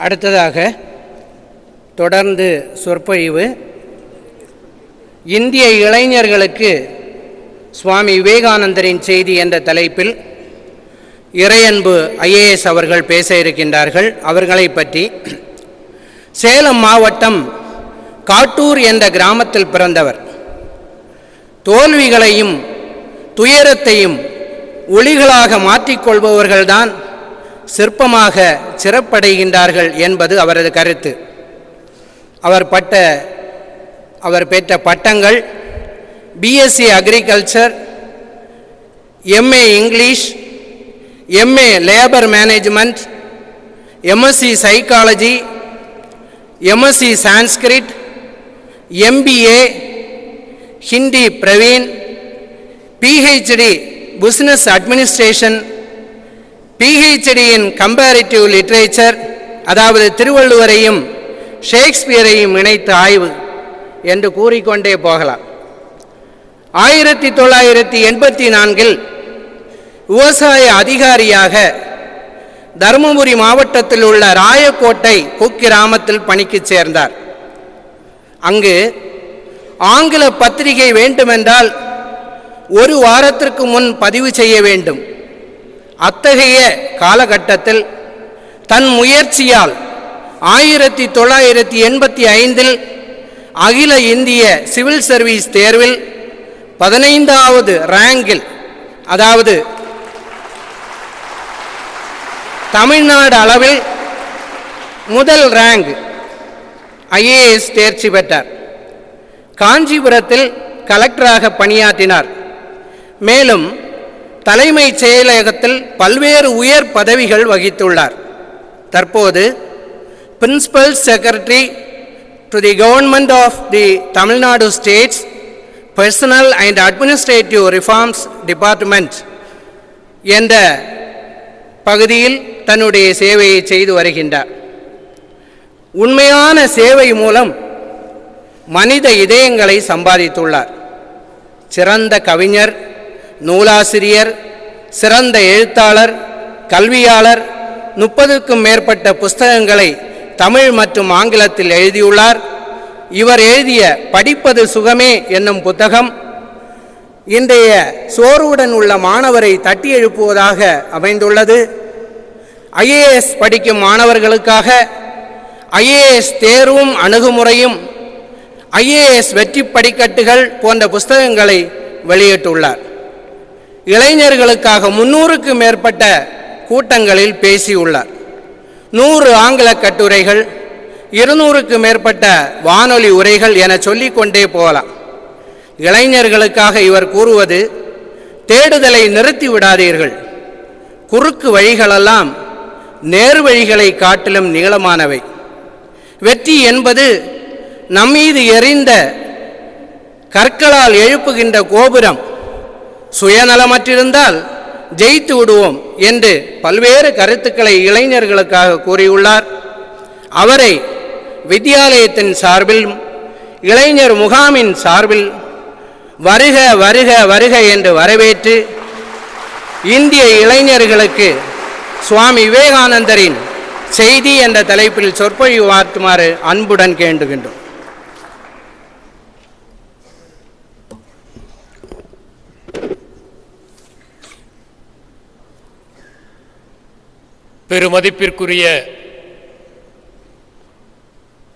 அடுத்ததாக தொடர்ந்து சொற்பொழிவு இந்திய இளைஞர்களுக்கு சுவாமி விவேகானந்தரின் செய்தி என்ற தலைப்பில் இறையன்பு IAS அவர்கள் பேச இருக்கின்றார்கள். அவர்களை பற்றி சேலம் மாவட்டம் காட்டூர் என்ற கிராமத்தில் பிறந்தவர். தோல்விகளையும் துயரத்தையும் ஒளிகளாக மாற்றிக்கொள்பவர்கள்தான் சிற்பமாக சிறப்படைகின்றார்கள் என்பது அவரது கருத்து. அவர் பெற்ற பட்டங்கள் BSc agriculture, MA English, MA labour management, MSc psychology, MSc Sanskrit, MBA Hindi Praveen, PhD business administration, PhD இன் கம்பேரிட்டிவ் லிட்ரேச்சர், அதாவது திருவள்ளுவரையும் ஷேக்ஸ்பியரையும் இணைத்த ஆய்வு என்று கூறிக்கொண்டே போகலாம். 1984 விவசாய அதிகாரியாக தருமபுரி மாவட்டத்தில் உள்ள ராயக்கோட்டை குக்கிராமத்தில் பணிக்கு சேர்ந்தார். அங்கு ஆங்கில பத்திரிகை வேண்டுமென்றால் ஒரு வாரத்திற்கு முன் பதிவு செய்ய வேண்டும். அத்தகைய காலகட்டத்தில் தன் முயற்சியால் 1985 அகில இந்திய சிவில் சர்வீஸ் தேர்வில் 15வது ரேங்கில், அதாவது தமிழ்நாடு அளவில் முதல் ரேங்க் IAS தேர்ச்சி பெற்றார். காஞ்சிபுரத்தில் கலெக்டராக பணியாற்றினார். மேலும் தலைமைச் செயலகத்தில் பல்வேறு உயர் பதவிகள் வகித்துள்ளார். தற்போது principal secretary to the government of the Tamil Nadu state's personnel and administrative reforms department என்ற பகுதியில் தன்னுடைய சேவையை செய்து வருகின்றார். உண்மையான சேவை மூலம் மனித இதயங்களை சம்பாதித்துள்ளார். சிறந்த கவிஞர், நூலாசிரியர், சிறந்த எழுத்தாளர், கல்வியாளர், 30க்கும் மேற்பட்ட புஸ்தகங்களை தமிழ் மற்றும் ஆங்கிலத்தில் எழுதியுள்ளார். இவர் எழுதிய படிப்பது சுகமே என்னும் புத்தகம் இன்றைய சோர்வுடன் உள்ள மாணவரை தட்டி எழுப்புவதாக அமைந்துள்ளது. IAS படிக்கும் மாணவர்களுக்காக IAS தேர்வும் அணுகுமுறையும், IAS வெற்றி படிக்கட்டுகள் போன்ற புஸ்தகங்களை வெளியிட்டுள்ளார். இளைஞர்களுக்காக 300க்கும் மேற்பட்ட கூட்டங்களில் பேசியுள்ளார். 100 ஆங்கில கட்டுரைகள், 200க்கும் மேற்பட்ட வானொலி உரைகள் என சொல்லிக்கொண்டே போகலாம். இளைஞர்களுக்காக இவர் கூறுவது, தேடுதலை நிறுத்தி விடாதீர்கள். குறுக்கு வழிகளெல்லாம் நேர் வழிகளை காட்டிலும் நீளமானவை. வெற்றி என்பது நம்மீது எறிந்த கற்களால் எழுப்புகின்ற கோபுரம். சுயநலமற்றிருந்தால் ஜெயித்து விடுவோம் என்று பல்வேறு கருத்துக்களை இளைஞர்களுக்காக கூறியுள்ளார். அவரை வித்தியாலயத்தின் சார்பில், இளைஞர் முகாமின் சார்பில் வருக வருக வருக என்று வரவேற்று இந்திய இளைஞர்களுக்கு சுவாமி விவேகானந்தரின் செய்தி என்ற தலைப்பில் சொற்பொழிவு ஆற்றுமாறு அன்புடன் கேட்டுகின்றோம். பெருமதிப்பிற்குரிய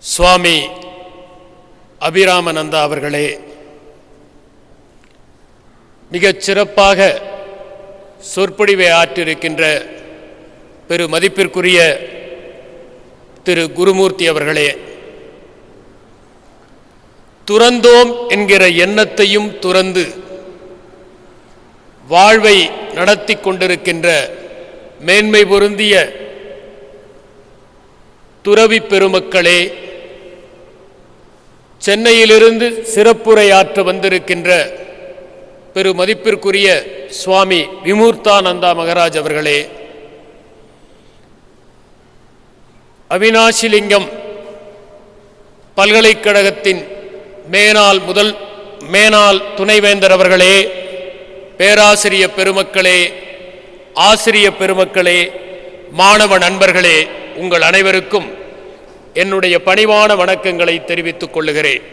சுவாமி அபிராமநந்தா அவர்களே, மிகச் சிறப்பாக சொற்பொழிவை ஆற்றிருக்கின்ற பெருமதிப்பிற்குரிய திரு குருமூர்த்தி அவர்களே, துறந்தோம் என்கிற எண்ணத்தையும் துறந்து வாழ்வை நடத்தி கொண்டிருக்கின்ற மேன்மை பொருந்திய துறவி பெருமக்களே, சென்னையிலிருந்து சிறப்புரையாற்ற வந்திருக்கின்ற பெருமதிப்பிற்குரிய சுவாமி விமூர்த்தானந்தா மகராஜ் அவர்களே, அவினாசிலிங்கம் பல்கலைக்கழகத்தின் மேனாள் துணைவேந்தர் அவர்களே, பேராசிரிய பெருமக்களே, ஆசிரிய பெருமக்களே, மாணவ நண்பர்களே, உங்கள் அனைவருக்கும் என்னுடைய பணிவான வணக்கங்களை தெரிவித்துக் கொள்ளுகிறேன்.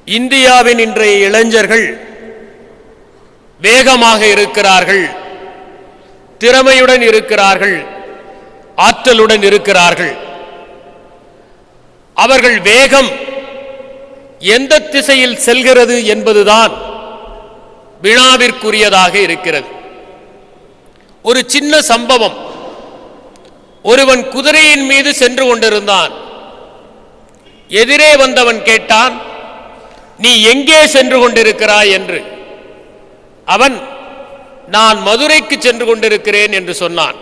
இந்தியாவின் இன்றைய இளைஞர்கள் வேகமாக இருக்கிறார்கள், திறமையுடன் இருக்கிறார்கள், ஆற்றலுடன் இருக்கிறார்கள். அவர்கள் வேகம் எந்த திசையில் செல்கிறது என்பதுதான் வினாவிற்குரியதாக இருக்கிறது. ஒரு சின்ன சம்பவம். ஒருவன் குதிரையின் மீது சென்று கொண்டிருந்தான். எதிரே வந்தவன் கேட்டான், நீ எங்கே சென்று கொண்டிருக்கிறாய் என்று. அவன், நான் மதுரைக்கு சென்று கொண்டிருக்கிறேன் என்று சொன்னான்.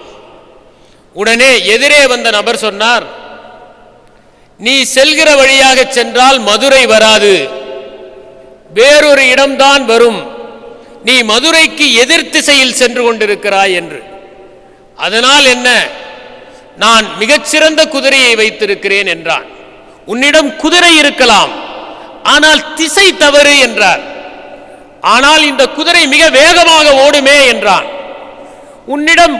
உடனே எதிரே வந்த நபர் சொன்னார், நீ செல்கிற வழியாக சென்றால் மதுரை வராது, வேறொரு இடம்தான் வரும், நீ மதுரைக்கு எதிர் திசையில் சென்று கொண்டிருக்கிறாய் என்று. அதனால் என்ன, நான் மிகச்சிறந்த குதிரையை வைத்திருக்கிறேன் என்றான். உன்னிடம் குதிரை இருக்கலாம், ஆனால் திசை தவறு என்றார். ஆனால் இந்த குதிரை மிக வேகமாக ஓடுமே என்றான். உன்னிடம்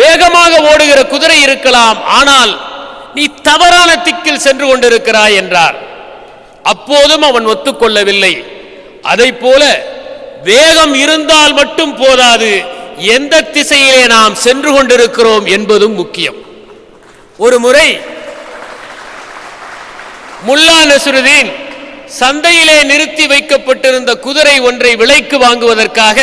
வேகமாக ஓடுகிற குதிரை இருக்கலாம், ஆனால் நீ தவறான திக்கில் சென்று கொண்டிருக்கிறாய் என்றார். அப்போதும் அவன் ஒத்துக்கொள்ளவில்லை. அதைப் போல வேகம் இருந்தால் மட்டும் போதாது, எந்த திசையிலே நாம் சென்று கொண்டிருக்கிறோம் என்பதும் முக்கியம். ஒரு முறை முல்லா நஸ்ருதீன் சந்தையிலே நிறுத்தி வைக்கப்பட்டிருந்த குதிரை ஒன்றை விலைக்கு வாங்குவதற்காக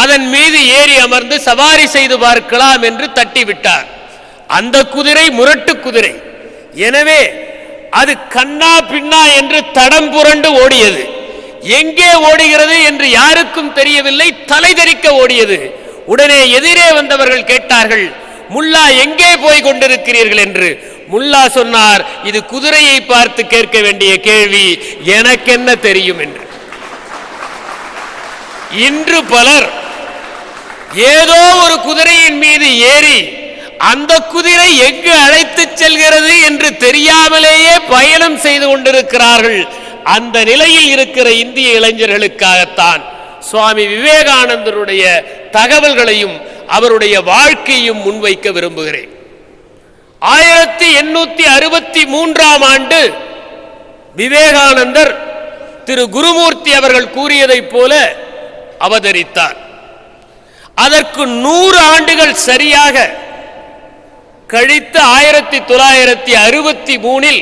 அதன் மீது ஏறி அமர்ந்து சவாரி செய்து பார்க்கலாம் என்று தட்டிவிட்டார். அந்த குதிரை முரட்டு குதிரை. எனவே அது கண்ணா பின்னா என்று தடம் புரண்டு ஓடியது. எங்கே ஓடுகிறது என்று யாருக்கும் தெரியவில்லை, தலைதெறிக்க ஓடியது. உடனே எதிரே வந்தவர்கள் கேட்டார்கள், முல்லா எங்கே போய் கொண்டிருக்கிறீர்கள் என்று. முல்லா சொன்னார், இது குதிரையை பார்த்து கேட்க வேண்டிய கேள்வி, எனக்கு என்ன தெரியும் என்று. இன்று பலர் ஏதோ ஒரு குதிரையின் மீது ஏறி அந்த குதிரை எங்கு அழைத்து செல்கிறது என்று தெரியாமலேயே பயணம் செய்து கொண்டிருக்கிறார்கள். அந்த நிலையில் இருக்கிற இந்திய இளைஞர்களுக்காகத்தான் சுவாமி விவேகானந்தருடைய தகவல்களையும் அவருடைய வாழ்க்கையும் முன்வைக்க விரும்புகிறேன். 1863 ஆண்டு விவேகானந்தர் திரு குருமூர்த்தி அவர்கள் கூறியதைப் போல அவதரித்தார். அதற்கு 100 ஆண்டுகள் சரியாக கழித்து 1963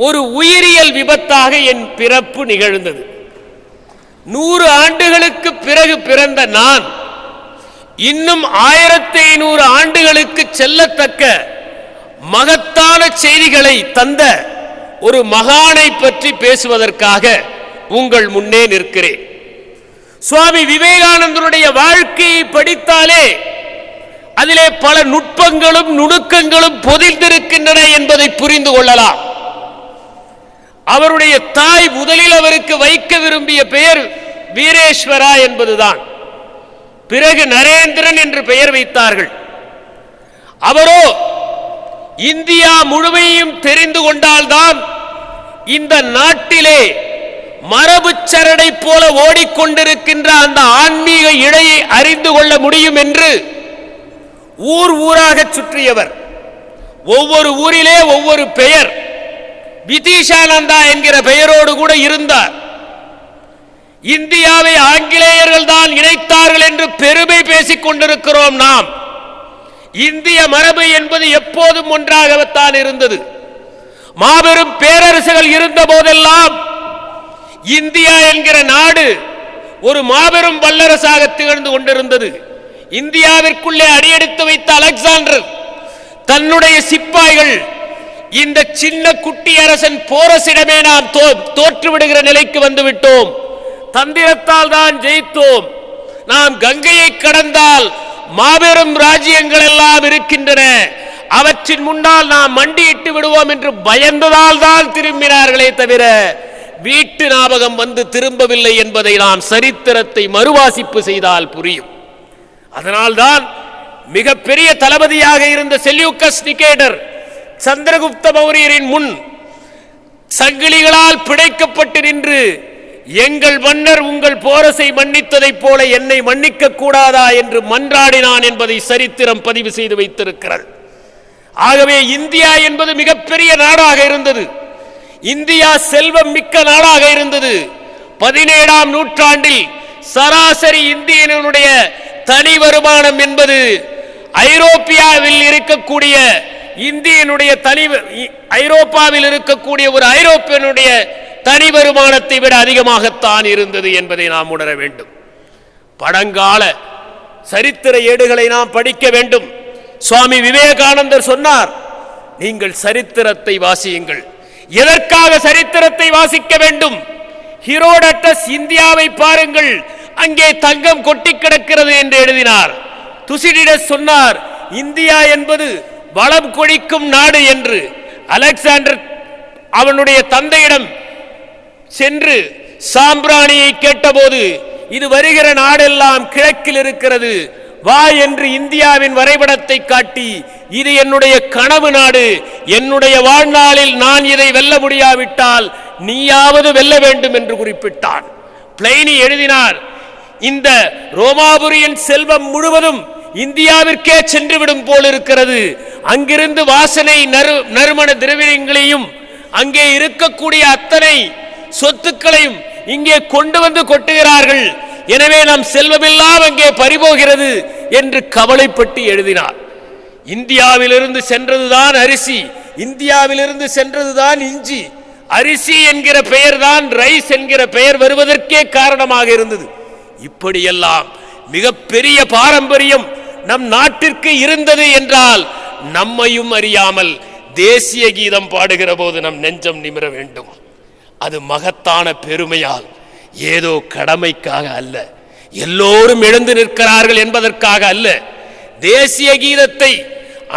ஒரு உயிரியல் விபத்தாக என் பிறப்பு நிகழ்ந்தது. 100 ஆண்டுகளுக்கு பிறகு பிறந்த நான் இன்னும் 1500 ஆண்டுகளுக்கு செல்லத்தக்க மகத்தான செய்திகளை தந்த ஒரு மகானை பற்றி பேசுவதற்காக உங்கள் முன்னே நிற்கிறேன். சுவாமி விவேகானந்தருடைய வாழ்க்கையை படித்தாலே அதிலே பல நுட்பங்களும் நுணுக்கங்களும் பொதிந்திருக்கின்றன என்பதை புரிந்து கொள்ளலாம். அவருடைய தாய் முதலில் அவருக்கு வைக்க விரும்பிய பெயர் வீரேஸ்வரா என்பதுதான். பிறகு நரேந்திரன் என்று பெயர் வைத்தார்கள். அவரோ இந்தியா முழுமையும் தெரிந்து கொண்டால்தான் இந்த நாட்டிலே மரபு சரடை போல ஓடிக்கொண்டிருக்கின்ற அந்த ஆன்மீக இழையை அறிந்து கொள்ள முடியும் என்று ஊர் ஊராக சுற்றியவர். ஒவ்வொரு ஊரிலே ஒவ்வொரு பெயர். விதீஷானந்தா என்கிற பெயரோடு கூட இருந்தார். இந்தியாவை ஆங்கிலேயர்கள் தான் இணைத்தார்கள் என்று பெருமை பேசிக் கொண்டிருக்கிறோம் நாம். இந்திய மரபு என்பது எப்போதும் ஒன்றாகத்தான் இருந்தது. மாபெரும் பேரரசுகள் இருந்த போதெல்லாம் இந்தியா என்கிற நாடு ஒரு மாபெரும் வல்லரசாக திகழ்ந்து கொண்டிருந்தது. இந்தியாவிற்குள்ளே அடியெடுத்து வைத்த அலெக்சாண்டர் தன்னுடைய சிப்பாய்கள் இந்த சின்ன குட்டி அரசன் போரசிடமே நாம் தோற்றுவிடுகிற நிலைக்கு வந்துவிட்டோம், தந்திரத்தால் தான் ஜெயித்தோம், நாம் கங்கையை கடந்தால் மாபெரும் ராஜ்யங்கள் எல்லாம் இருக்கின்றன, அவற்றின் முன்னால் நாம் மண்டியிட்டு விடுவோம் என்று பயந்ததால் தான் திரும்பினார்களே தவிர வீட்டு ஞாபகம் வந்து திரும்பவில்லை என்பதை நாம் சரித்திரத்தை மறுவாசிப்பு செய்தால் புரியும். அதனால்தான் மிகப்பெரிய தளபதியாக இருந்த செல்யூக்கஸ் நிகேடர் சந்திரகுப்த மௌரியரின் முன் சங்கிலிகளால் பிணைக்கப்பட்டு நின்று எங்கள் மன்னர் உங்கள் போரசை மன்னித்ததைப் போல என்னை மன்னிக்க கூடாதா என்று மன்றாடினான் என்பதை சரித்திரம் பதிவு செய்து வைத்திருக்கிறது. ஆகவே இந்தியா என்பது மிகப்பெரிய நாடாக இருந்தது. இந்தியா செல்வம் மிக்க நாடாக இருந்தது. 17ஆம் நூற்றாண்டில் சராசரி இந்தியனுடைய தனி வருமானம் என்பது ஐரோப்பியாவில் இருக்கக்கூடிய இந்தியனுடைய ஐரோப்பாவில் இருக்கக்கூடிய ஒரு ஐரோப்பியனுடைய தனி வருமானத்தை விட அதிகமாகத்தான் இருந்தது என்பதை நாம் உணர வேண்டும். பழங்கால சரித்திர ஏடுகளை நாம் படிக்க வேண்டும். சுவாமி விவேகானந்தர் சொன்னார், நீங்கள் சரித்திரத்தை வாசியுங்கள். எதற்காக சரித்திரத்தை வாசிக்க வேண்டும்? ஹீரோடட்டஸ் இந்தியாவை பாருங்கள், அங்கே தங்கம் கொட்டி கிடக்கிறது என்று எழுதினார். துசிடிடஸ் சொன்னார், இந்தியா என்பது வளம் கொழிக்கும் நாடு என்று. அலெக்சாண்டர் அவனுடைய தந்தையிடம் சென்று சாம்பிராணியை கேட்டபோது, இது வருகிற நாடெல்லாம் கிழக்கில் இருக்கிறது, வா என்று இந்தியாவின் வரைபடத்தை காட்டி, இது என்னுடைய கனவு நாடு, என்னுடைய வாழ்நாளில் நான் இதை வெல்ல முடியாவிட்டால் நீயாவது வெல்ல வேண்டும் என்று குறிப்பிட்டான். பிளைனி எழுதினார், இந்த ரோமாபுரியின் செல்வம் முழுவதும் இந்தியாவிற்கே சென்றுவிடும் போல் இருக்கிறது. அங்கிருந்து வாசனை நறுமண திரவியங்களையும் அங்கே இருக்கக்கூடிய அத்தனை சொத்துக்களையும் இங்கே கொண்டு வந்து கொட்டுகிறார்கள். எனவே நம் செல்வமெல்லாம் அங்கே பறிபோகிறது என்று கவலைப்பட்டு எழுதினார். இந்தியாவிலிருந்து சென்றதுதான் அரிசி, இந்தியாவிலிருந்து சென்றதுதான் இஞ்சி. அரிசி என்கிற பெயர் தான் ரைஸ் என்கிற பெயர் வருவதற்கே காரணமாக இருந்தது. இப்படியெல்லாம் மிகப்பெரிய பாரம்பரியம் நம் நாட்டிற்கு இருந்தது என்றால் நம்மையும் அறியாமல் தேசிய கீதம் பாடுகிற போது நம் நெஞ்சம் நிமிர வேண்டும். அது மகத்தான பெருமையால், ஏதோ கடமைக்காக அல்ல, எல்லோரும் எழுந்து நிற்கிறார்கள் என்பதற்காக அல்ல. தேசிய கீதத்தை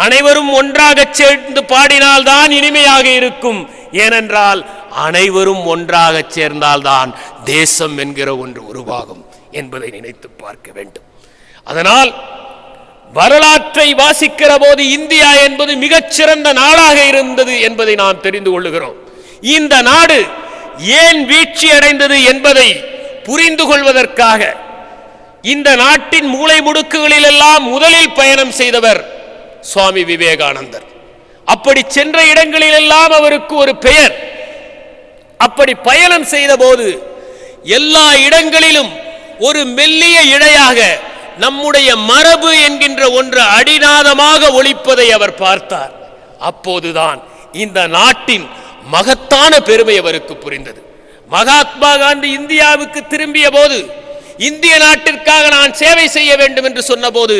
அனைவரும் ஒன்றாக சேர்ந்து பாடினால்தான் இனிமையாக இருக்கும். ஏனென்றால் அனைவரும் ஒன்றாக சேர்ந்தால்தான் தேசம் என்கிற ஒன்று உருவாகும் என்பதை நினைத்து பார்க்க வேண்டும். அதனால் வரலாற்றை வாசிக்கிற போது இந்தியா என்பது மிகச்சிறந்த நாடாக இருந்தது என்பதை நாம் தெரிந்து கொள்ளுகிறோம். இந்த நாடு ஏன் வீழ்ச்சி அடைந்தது என்பதை புரிந்து கொள்வதற்காக இந்த நாட்டின் மூலை முடுக்குகளில் எல்லாம் முதலில் பயணம் செய்தவர் சுவாமி விவேகானந்தர். அப்படி சென்ற இடங்களில் எல்லாம் அவருக்கு ஒரு பெயர். அப்படி பயணம் செய்த போது எல்லா இடங்களிலும் ஒரு மெல்லிய இழையாக நம்முடைய மரபு என்கின்ற ஒன்று அடிநாதமாக ஒலிப்பதை அவர் பார்த்தார். அப்போதுதான் இந்த நாட்டின் மகத்தான பெருமை அவருக்கு புரிந்தது. மகாத்மா காந்தி இந்தியாவுக்கு திரும்பிய போது, இந்திய நாட்டிற்காக நான் சேவை செய்ய வேண்டும் என்று சொன்ன போது